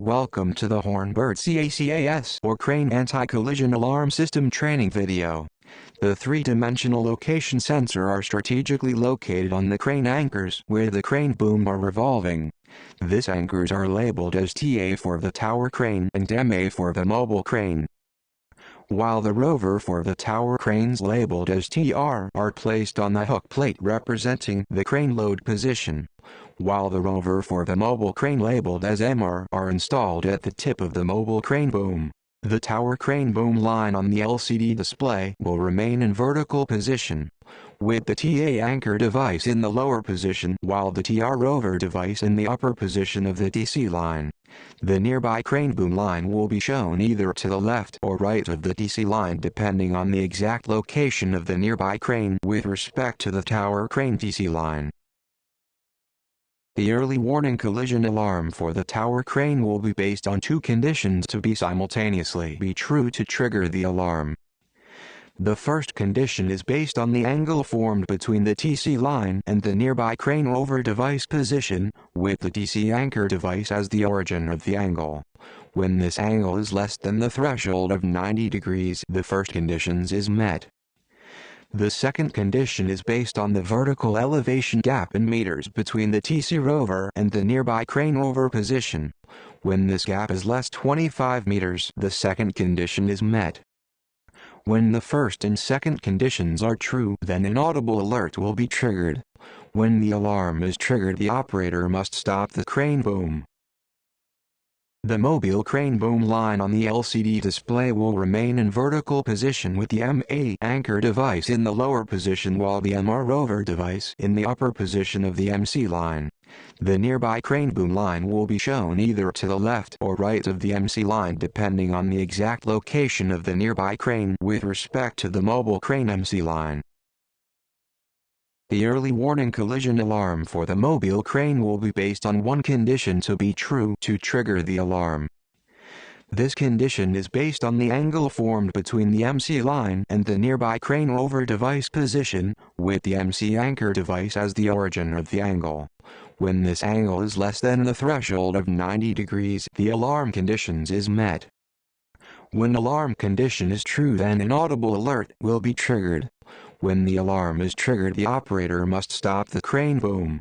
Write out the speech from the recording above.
Welcome to the Hornbird CACAS or Crane Anti-Collision Alarm System training video. The three-dimensional location sensor are strategically located on the crane anchors where the crane boom are revolving. These anchors are labeled as TA for the tower crane and MA for the mobile crane, while the rover for the tower cranes labeled as TR are placed on the hook plate representing the crane load position, while the rover for the mobile crane labeled as MR are installed at the tip of the mobile crane boom. The tower crane boom line on the LCD display will remain in vertical position, with the TA anchor device in the lower position while the TR rover device in the upper position of the DC line. The nearby crane boom line will be shown either to the left or right of the DC line depending on the exact location of the nearby crane with respect to the tower crane DC line. The early warning collision alarm for the tower crane will be based on two conditions to be simultaneously true to trigger the alarm. The first condition is based on the angle formed between the TC line and the nearby crane rover device position, with the DC anchor device as the origin of the angle. When this angle is less than the threshold of 90 degrees, the first condition is met. The second condition is based on the vertical elevation gap in meters between the TC rover and the nearby crane rover position. When this gap is less 25 meters, the second condition is met. When the first and second conditions are true, then an audible alert will be triggered. When the alarm is triggered, the operator must stop the crane boom. The mobile crane boom line on the LCD display will remain in vertical position with the MA anchor device in the lower position while the MR rover device in the upper position of the MC line. The nearby crane boom line will be shown either to the left or right of the MC line depending on the exact location of the nearby crane with respect to the mobile crane MC line. The early warning collision alarm for the mobile crane will be based on one condition to be true to trigger the alarm. This condition is based on the angle formed between the MC line and the nearby crane rover device position, with the MC anchor device as the origin of the angle. When this angle is less than the threshold of 90 degrees, the alarm condition is met. When alarm condition is true, then an audible alert will be triggered. When the alarm is triggered, the operator must stop the crane boom.